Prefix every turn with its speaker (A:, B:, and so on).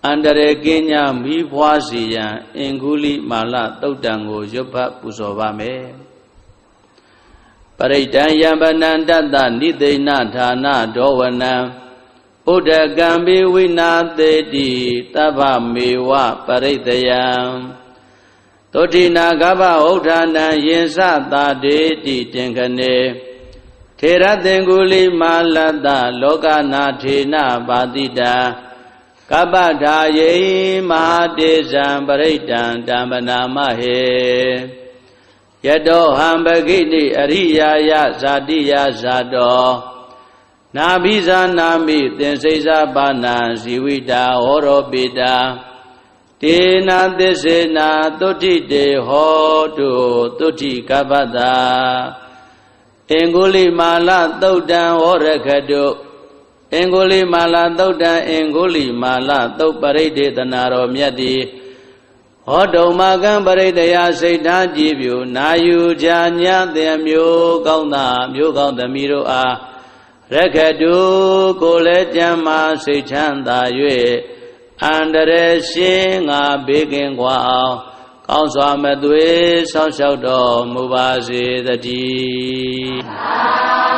A: အန္တရာယ်ကင်းညာမိဖွားစီရန်အင်္ဂုလိမာလသုတ်တံကိုရွတ်ဖတ်ပူဇော်ပါမယ်ပရိဒံယံပနံတတ္တနိသိဏဌာနဒောဝနံဥဒကံပိဝိနာသေတိတဗ္ဗမေဝပရိတယံသောတိနာဂဗဥဋ္ဌာနံယင်စသာတေတိတင်ခနေထေရသင်္ကုလိမာလတ္တလောကနာထေနပါတိတာကပ္ပထာယေမဟာတေဇံပရိဒံတမ္ပနာမဟေယတောဟံပဂိတိအရိယာယဇာတိယဇာတောနာဘိဇာနာမိသင်္စိဇာပါဏံဇီဝိတာဟောရောပိတာတေနာသစ္စေနာသုဋ္ဌိတေဟောတုသုဋ္ဌိကပ္ပတာအင်္ဂုလိမာလသုတ်တံဟောရခတုအင်္ဂုလိမာလသုတ်တံအင်္ဂုလိမာလသုတ်ပရိဒေသနာတော်မြတ်သည်ဟောတုံမကံပရိတယစိတ်ထားကြည်ပြူနာယူကြညသင်မျိုးကောင်းသာမျိုးကောင်းသမီးတို့အားရခတုကိုလည်းကြမ်းမာစိတ်ချမ်းသာ၍အန္တရာယ်ရှင်းငါဘေးကင်းကွာအောင်ကောင်းစွာမသွေးဆောင်းလျှောက်တော်မူပါစေတည်း